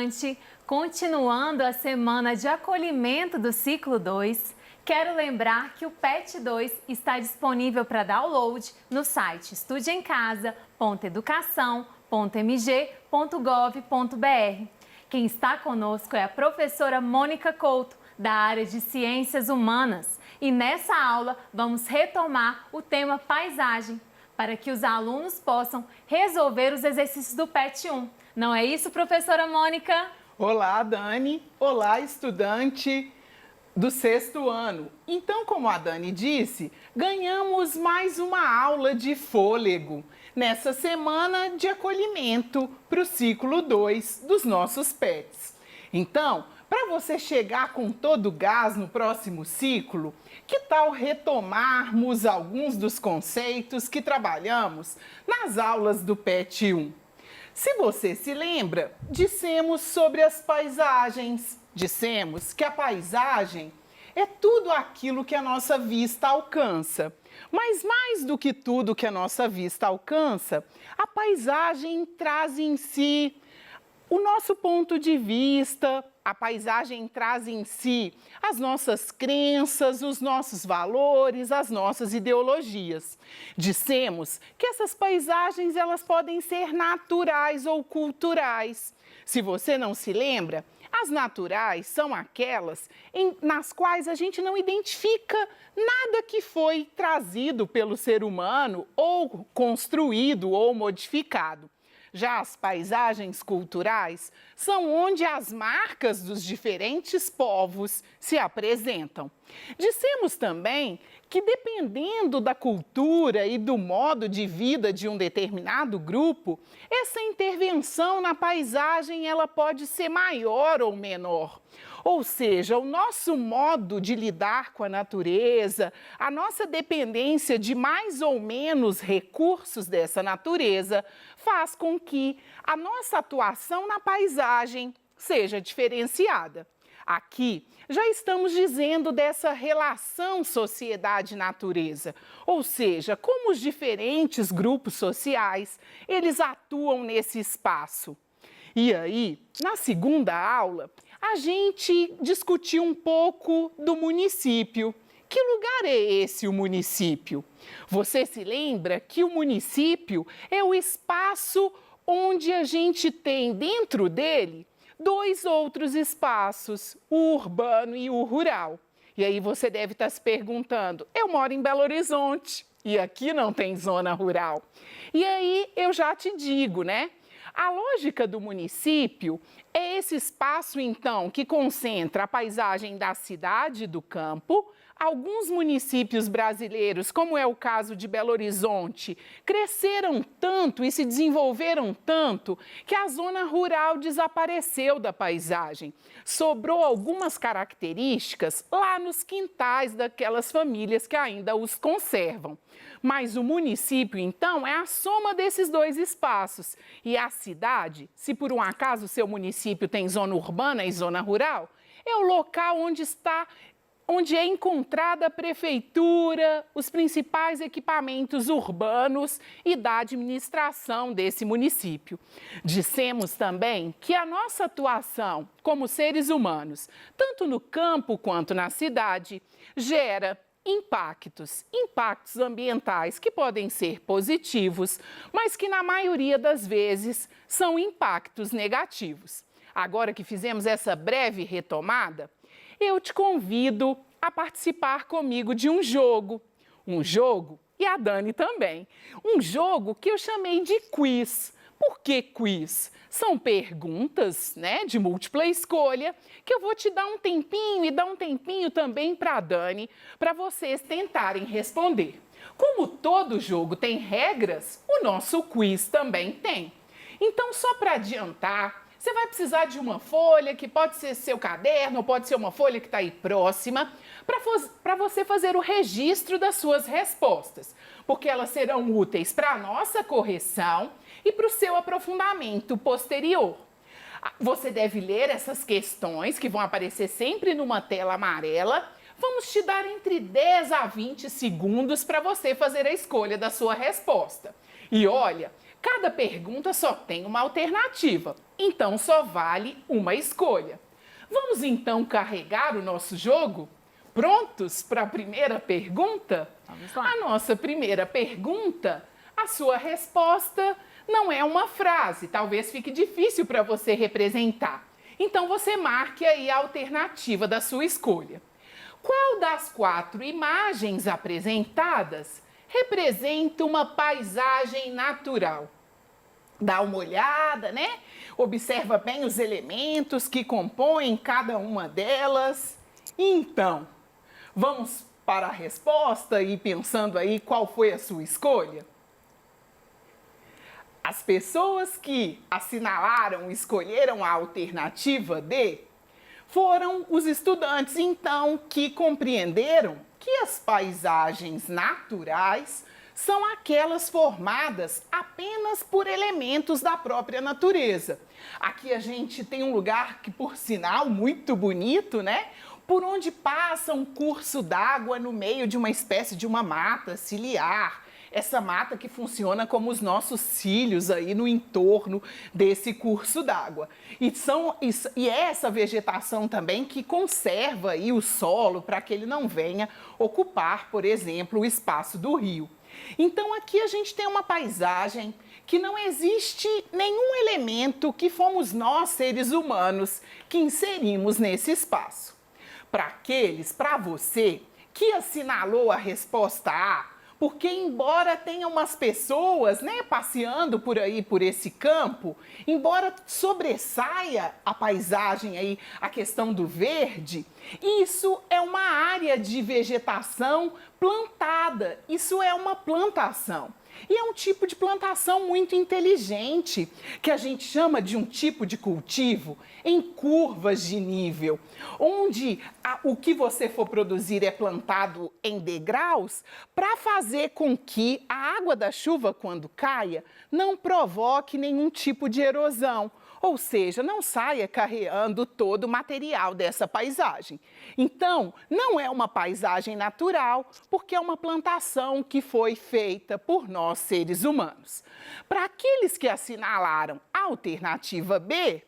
estudante! Continuando a semana de acolhimento do ciclo 2, quero lembrar que o PET 2 está disponível para download no site estudeemcasa.educação.mg.gov.br. Quem está conosco é a professora Mônica Couto, da área de Ciências Humanas. E nessa aula vamos retomar o tema paisagem, para que os alunos possam resolver os exercícios do PET 1. Não é isso, professora Mônica? Olá, Dani. Olá, estudante do 6º ano. Então, como a Dani disse, ganhamos mais uma aula de fôlego nessa semana de acolhimento para o ciclo 2 dos nossos PETs. Então, para você chegar com todo o gás no próximo ciclo, que tal retomarmos alguns dos conceitos que trabalhamos nas aulas do PET 1? Se você se lembra, dissemos sobre as paisagens. Dissemos que a paisagem é tudo aquilo que a nossa vista alcança. Mas mais do que tudo que a nossa vista alcança, a paisagem traz em si o nosso ponto de vista, a paisagem traz em si as nossas crenças, os nossos valores, as nossas ideologias. Dissemos que essas paisagens elas podem ser naturais ou culturais. Se você não se lembra, as naturais são aquelas nas quais a gente não identifica nada que foi trazido pelo ser humano ou construído ou modificado. Já as paisagens culturais são onde as marcas dos diferentes povos se apresentam. Dissemos também que, dependendo da cultura e do modo de vida de um determinado grupo, essa intervenção na paisagem ela pode ser maior ou menor. Ou seja, o nosso modo de lidar com a natureza, a nossa dependência de mais ou menos recursos dessa natureza, faz com que a nossa atuação na paisagem seja diferenciada. Aqui já estamos dizendo dessa relação sociedade-natureza, ou seja, como os diferentes grupos sociais, eles atuam nesse espaço. E aí, na segunda aula, a gente discutiu um pouco do município. Que lugar é esse, o município? Você se lembra que o município é o espaço onde a gente tem dentro dele dois outros espaços, o urbano e o rural. E aí você deve estar se perguntando, eu moro em Belo Horizonte e aqui não tem zona rural. E aí eu já te digo, né? A lógica do município é esse espaço, então, que concentra a paisagem da cidade e do campo. Alguns municípios brasileiros, como é o caso de Belo Horizonte, cresceram tanto e se desenvolveram tanto que a zona rural desapareceu da paisagem. Sobrou algumas características lá nos quintais daquelas famílias que ainda os conservam. Mas o município, então, é a soma desses dois espaços. E a cidade, se por um acaso o seu município tem zona urbana e zona rural, é o local onde é encontrada a prefeitura, os principais equipamentos urbanos e da administração desse município. Dissemos também que a nossa atuação como seres humanos, tanto no campo quanto na cidade, gera impactos ambientais que podem ser positivos, mas que na maioria das vezes são impactos negativos. Agora que fizemos essa breve retomada, eu te convido a participar comigo de um jogo e a Dani também, um jogo que eu chamei de quiz. Por que quiz? São perguntas, né, de múltipla escolha, que eu vou te dar um tempinho e dar um tempinho também para a Dani, para vocês tentarem responder. Como todo jogo tem regras, o nosso quiz também tem. Então, só para adiantar, você vai precisar de uma folha, que pode ser seu caderno, ou pode ser uma folha que está aí próxima, para você fazer o registro das suas respostas, porque elas serão úteis para a nossa correção e para o seu aprofundamento posterior. Você deve ler essas questões, que vão aparecer sempre numa tela amarela. Vamos te dar entre 10 a 20 segundos para você fazer a escolha da sua resposta. E olha, Cada pergunta só tem uma alternativa, então só vale uma escolha. Vamos então carregar o nosso jogo? Prontos para a primeira pergunta? Vamos lá. A nossa primeira pergunta, a sua resposta não é uma frase, talvez fique difícil para você representar. Então você marque aí a alternativa da sua escolha. Qual das 4 imagens apresentadas representa uma paisagem natural? Dá uma olhada, né? Observa bem os elementos que compõem cada uma delas. Então, vamos para a resposta e pensando aí qual foi a sua escolha? As pessoas que assinalaram, escolheram a alternativa D, foram os estudantes, então, que compreenderam que as paisagens naturais são aquelas formadas apenas por elementos da própria natureza. Aqui a gente tem um lugar que, por sinal, muito bonito, né? Por onde passa um curso d'água no meio de uma espécie de uma mata ciliar. Essa mata que funciona como os nossos cílios aí no entorno desse curso d'água. E é essa vegetação também que conserva aí o solo para que ele não venha ocupar, por exemplo, o espaço do rio. Então aqui a gente tem uma paisagem que não existe nenhum elemento que fomos nós, seres humanos, que inserimos nesse espaço. Para você que assinalou a resposta A, porque embora tenha umas pessoas, né, passeando por aí, por esse campo, embora sobressaia a paisagem aí, a questão do verde, isso é uma área de vegetação plantada, isso é uma plantação. E é um tipo de plantação muito inteligente, que a gente chama de um tipo de cultivo em curvas de nível, onde o que você for produzir é plantado em degraus para fazer com que a água da chuva, quando caia, não provoque nenhum tipo de erosão. Ou seja, não saia carreando todo o material dessa paisagem. Então, não é uma paisagem natural, porque é uma plantação que foi feita por nós, seres humanos. Para aqueles que assinalaram a alternativa B,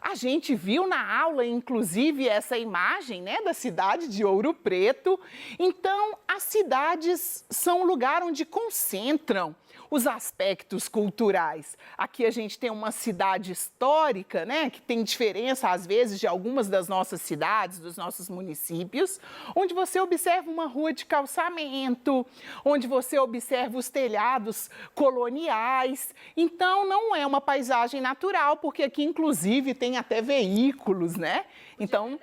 a gente viu na aula, inclusive, essa imagem, né, da cidade de Ouro Preto. Então, as cidades são um lugar onde concentram os aspectos culturais. Aqui a gente tem uma cidade histórica, né, que tem diferença, às vezes, de algumas das nossas cidades, dos nossos municípios, onde você observa uma rua de calçamento, onde você observa os telhados coloniais. Então, não é uma paisagem natural, porque aqui, inclusive, tem até veículos, né? Então,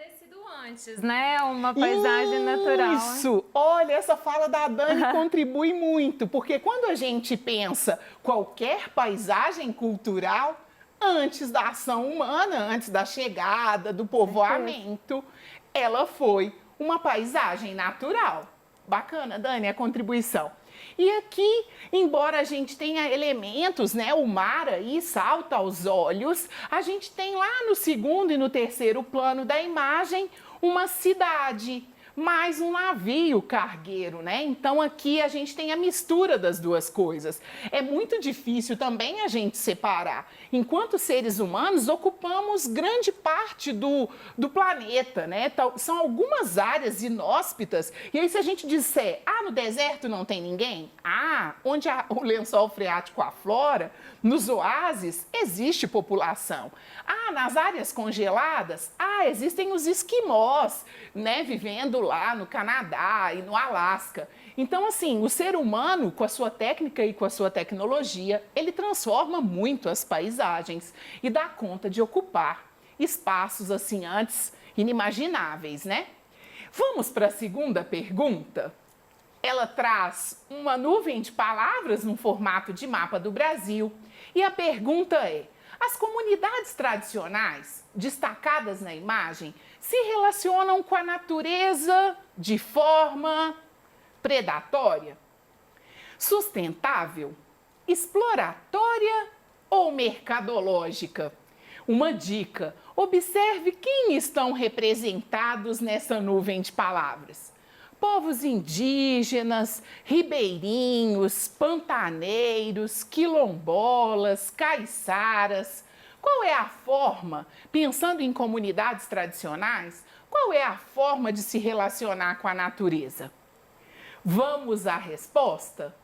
antes, né? Uma paisagem natural. Isso! Olha, essa fala da Dani contribui muito, porque quando a gente pensa qualquer paisagem cultural, antes da ação humana, antes da chegada, do povoamento, ela foi uma paisagem natural. Bacana, Dani, a contribuição. E aqui, embora a gente tenha elementos, né, o mar aí salta aos olhos, a gente tem lá no segundo e no terceiro plano da imagem uma cidade, mais um navio cargueiro, né? Então aqui a gente tem a mistura das duas coisas. É muito difícil também a gente separar. Enquanto seres humanos, ocupamos grande parte do planeta, né? São algumas áreas inóspitas. E aí se a gente disser, no deserto não tem ninguém? Onde o lençol freático aflora, nos oásis, existe população. Nas áreas congeladas, existem os esquimós, né? Vivendo lá no Canadá e no Alasca. Então, assim, o ser humano, com a sua técnica e com a sua tecnologia, ele transforma muito as paisagens e dá conta de ocupar espaços, assim, antes inimagináveis, né? Vamos para a segunda pergunta? Ela traz uma nuvem de palavras no formato de mapa do Brasil. E a pergunta é: as comunidades tradicionais, destacadas na imagem, se relacionam com a natureza de forma predatória, sustentável, exploratória ou mercadológica? Uma dica: observe quem estão representados nessa nuvem de palavras. povos indígenas, ribeirinhos, pantaneiros, quilombolas, caiçaras. Qual é a forma, pensando em comunidades tradicionais, qual é a forma de se relacionar com a natureza? Vamos à resposta?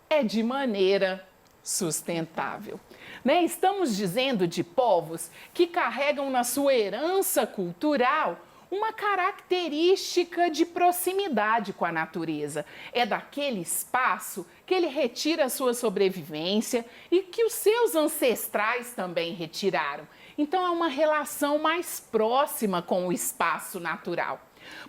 É de maneira sustentável. Né? Estamos dizendo de povos que carregam na sua herança cultural uma característica de proximidade com a natureza. É daquele espaço que ele retira a sua sobrevivência e que os seus ancestrais também retiraram. Então, é uma relação mais próxima com o espaço natural.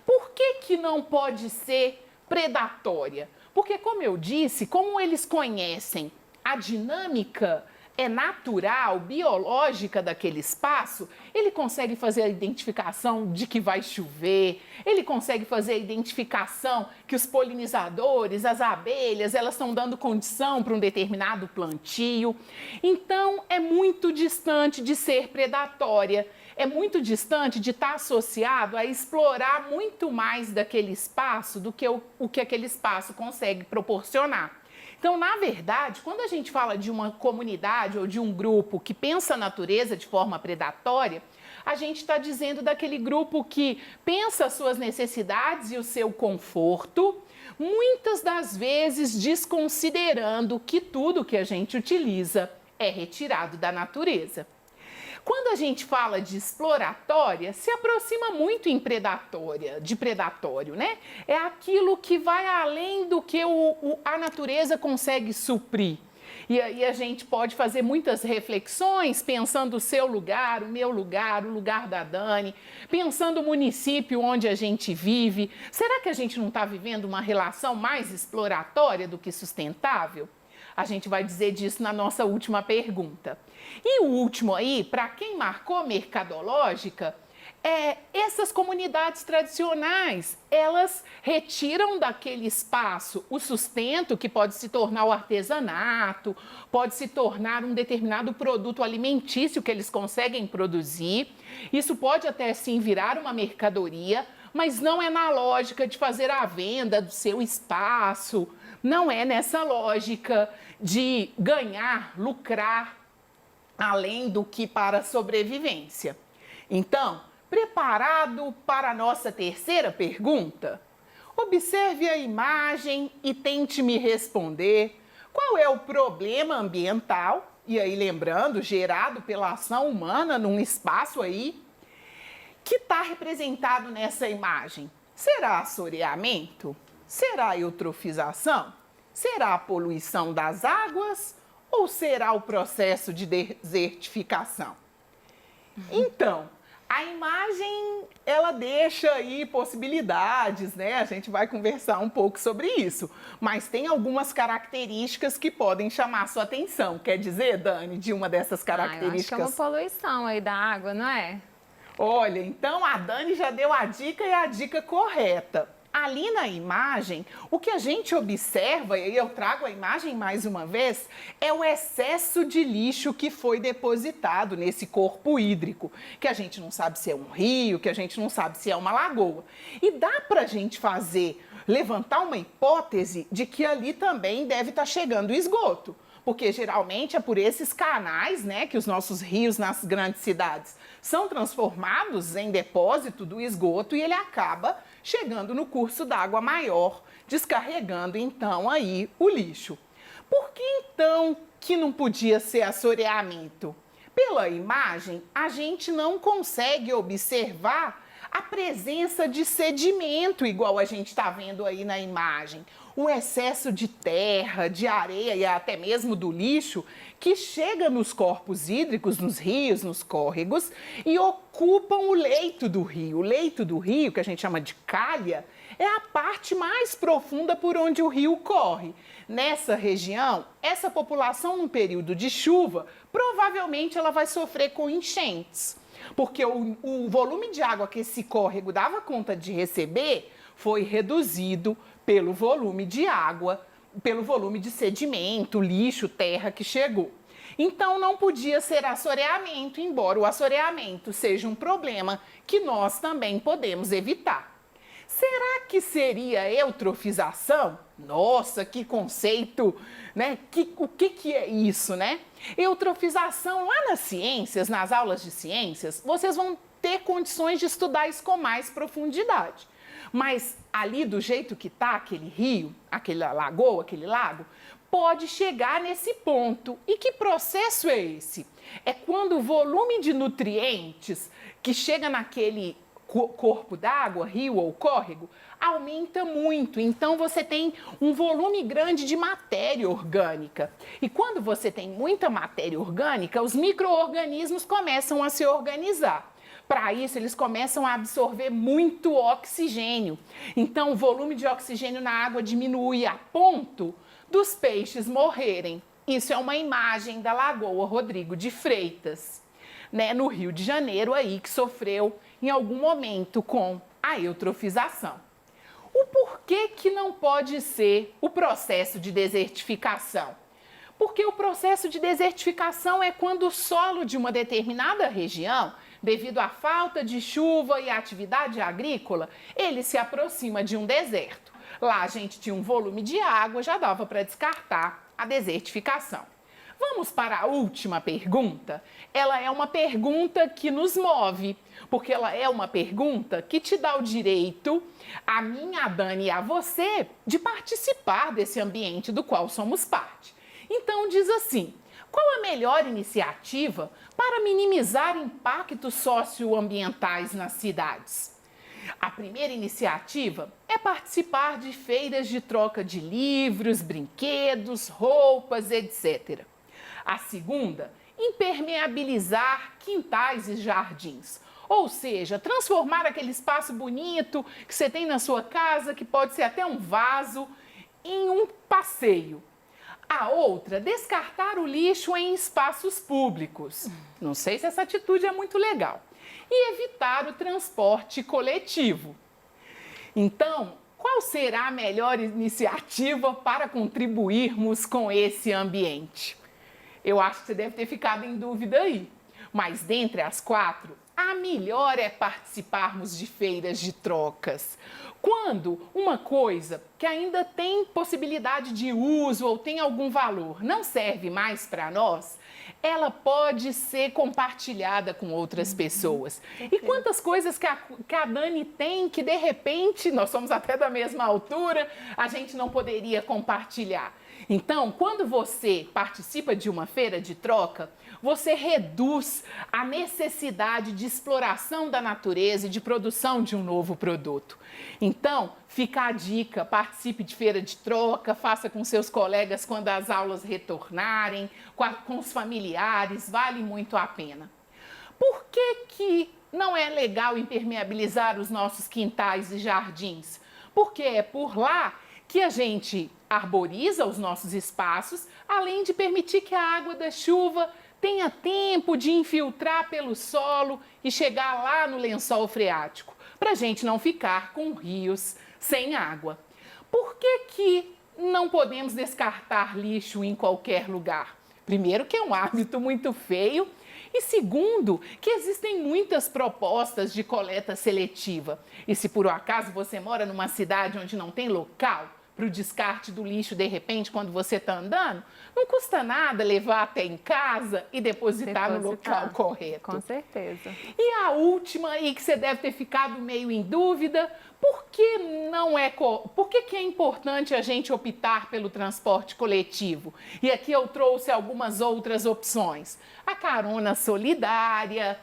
Por que não pode ser predatória? Porque, como eu disse, como eles conhecem a dinâmica natural, biológica daquele espaço, ele consegue fazer a identificação de que vai chover, ele consegue fazer a identificação que os polinizadores, as abelhas, elas estão dando condição para um determinado plantio. Então, é muito distante de ser predatória, é muito distante de estar associado a explorar muito mais daquele espaço do que o que aquele espaço consegue proporcionar. Então, na verdade, quando a gente fala de uma comunidade ou de um grupo que pensa a natureza de forma predatória, a gente está dizendo daquele grupo que pensa as suas necessidades e o seu conforto, muitas das vezes desconsiderando que tudo que a gente utiliza é retirado da natureza. Quando a gente fala de exploratória, se aproxima muito em de predatório, né? É aquilo que vai além do que a natureza consegue suprir. E aí a gente pode fazer muitas reflexões, pensando o seu lugar, o meu lugar, o lugar da Dani, pensando o município onde a gente vive. Será que a gente não está vivendo uma relação mais exploratória do que sustentável? A gente vai dizer disso na nossa última pergunta. E o último aí, para quem marcou mercadológica, essas comunidades tradicionais, elas retiram daquele espaço o sustento que pode se tornar o artesanato, pode se tornar um determinado produto alimentício que eles conseguem produzir. Isso pode até sim virar uma mercadoria, mas não é na lógica de fazer a venda do seu espaço, não é nessa lógica de ganhar, lucrar, além do que para a sobrevivência. Então, preparado para a nossa terceira pergunta? Observe a imagem e tente me responder qual é o problema ambiental, e aí lembrando, gerado pela ação humana num espaço aí, que está representado nessa imagem. Será assoreamento? Será eutrofização? Será a poluição das águas? Ou será o processo de desertificação? Então, a imagem, ela deixa aí possibilidades, né? A gente vai conversar um pouco sobre isso. Mas tem algumas características que podem chamar a sua atenção. Quer dizer, Dani, de uma dessas características? Eu acho que é uma poluição aí da água, não é? Olha, então a Dani já deu a dica e a dica correta. Ali na imagem, o que a gente observa, e eu trago a imagem mais uma vez, é o excesso de lixo que foi depositado nesse corpo hídrico, que a gente não sabe se é um rio, que a gente não sabe se é uma lagoa. E dá para a gente levantar uma hipótese de que ali também deve estar chegando o esgoto, porque geralmente é por esses canais, né, que os nossos rios nas grandes cidades são transformados em depósito do esgoto e ele acaba chegando no curso d'água maior, descarregando então aí o lixo. Por que então que não podia ser assoreamento? Pela imagem, a gente não consegue observar a presença de sedimento, igual a gente está vendo aí na imagem. O excesso de terra, de areia e até mesmo do lixo que chega nos corpos hídricos, nos rios, nos córregos e ocupam o leito do rio. O leito do rio, que a gente chama de calha, é a parte mais profunda por onde o rio corre. Nessa região, essa população no período de chuva, provavelmente ela vai sofrer com enchentes, porque o volume de água que esse córrego dava conta de receber foi reduzido pelo volume de água, pelo volume de sedimento, lixo, terra que chegou. Então não podia ser assoreamento, embora o assoreamento seja um problema que nós também podemos evitar. Será que seria eutrofização? Nossa, que conceito, né? O que é isso, né? Eutrofização, lá nas ciências, nas aulas de ciências, vocês vão ter condições de estudar isso com mais profundidade. Mas ali, do jeito que está aquele rio, aquela lagoa, aquele lago, pode chegar nesse ponto. E que processo é esse? É quando o volume de nutrientes que chega naquele corpo d'água, rio ou córrego, aumenta muito. Então, você tem um volume grande de matéria orgânica. E quando você tem muita matéria orgânica, os micro-organismos começam a se organizar. Para isso, eles começam a absorver muito oxigênio. Então, o volume de oxigênio na água diminui a ponto dos peixes morrerem. Isso é uma imagem da Lagoa Rodrigo de Freitas, né, no Rio de Janeiro, aí, que sofreu em algum momento com a eutrofização. O porquê que não pode ser o processo de desertificação? Porque o processo de desertificação é quando o solo de uma determinada região, devido à falta de chuva e atividade agrícola, ele se aproxima de um deserto. Lá a gente tinha um volume de água, já dava para descartar a desertificação. Vamos para a última pergunta? Ela é uma pergunta que nos move, porque ela é uma pergunta que te dá o direito, a mim, a Dani e a você, de participar desse ambiente do qual somos parte. Então diz assim: qual a melhor iniciativa para minimizar impactos socioambientais nas cidades? A primeira iniciativa é participar de feiras de troca de livros, brinquedos, roupas, etc. A segunda, impermeabilizar quintais e jardins. Ou seja, transformar aquele espaço bonito que você tem na sua casa, que pode ser até um vaso, em um passeio. A outra, descartar o lixo em espaços públicos. Não sei se essa atitude é muito legal. E evitar o transporte coletivo. Então, qual será a melhor iniciativa para contribuirmos com esse ambiente? Eu acho que você deve ter ficado em dúvida aí. Mas dentre as quatro, a melhor é participarmos de feiras de trocas. Quando uma coisa que ainda tem possibilidade de uso ou tem algum valor não serve mais para nós, ela pode ser compartilhada com outras pessoas. E quantas coisas que a Dani tem que, de repente, nós somos até da mesma altura, a gente não poderia compartilhar. Então, quando você participa de uma feira de troca, você reduz a necessidade de exploração da natureza e de produção de um novo produto. Então, fica a dica, participe de feira de troca, faça com seus colegas quando as aulas retornarem, com os familiares, vale muito a pena. Por que não é legal impermeabilizar os nossos quintais e jardins? Porque é por lá que a gente arboriza os nossos espaços, além de permitir que a água da chuva tenha tempo de infiltrar pelo solo e chegar lá no lençol freático, para a gente não ficar com rios sem água. Por que não podemos descartar lixo em qualquer lugar? Primeiro, que é um hábito muito feio, e segundo, que existem muitas propostas de coleta seletiva. E se por um acaso você mora numa cidade onde não tem local para o descarte do lixo, de repente, quando você está andando, não custa nada levar até em casa e depositar no local correto. Com certeza. E a última aí que você deve ter ficado meio em dúvida, por que é importante a gente optar pelo transporte coletivo? E aqui eu trouxe algumas outras opções. A carona solidária,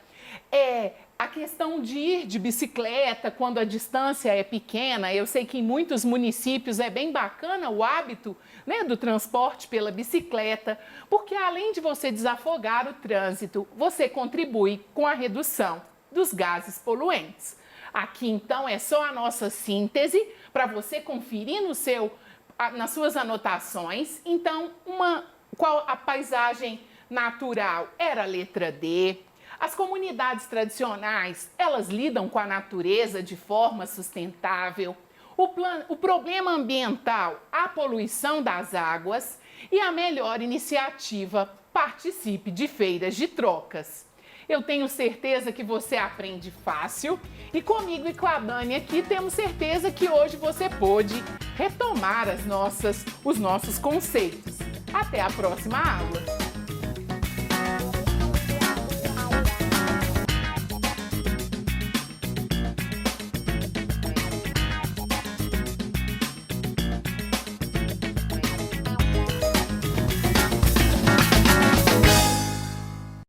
a questão de ir de bicicleta quando a distância é pequena. Eu sei que em muitos municípios é bem bacana o hábito, né, do transporte pela bicicleta, porque além de você desafogar o trânsito, você contribui com a redução dos gases poluentes. Aqui, então, é só a nossa síntese para você conferir nas suas anotações. Então, qual a paisagem natural era a letra D. As comunidades tradicionais, elas lidam com a natureza de forma sustentável. O problema ambiental, a poluição das águas. E a melhor iniciativa, participe de feiras de trocas. Eu tenho certeza que você aprende fácil e comigo e com a Dani aqui temos certeza que hoje você pôde retomar os nossos conceitos. Até a próxima aula!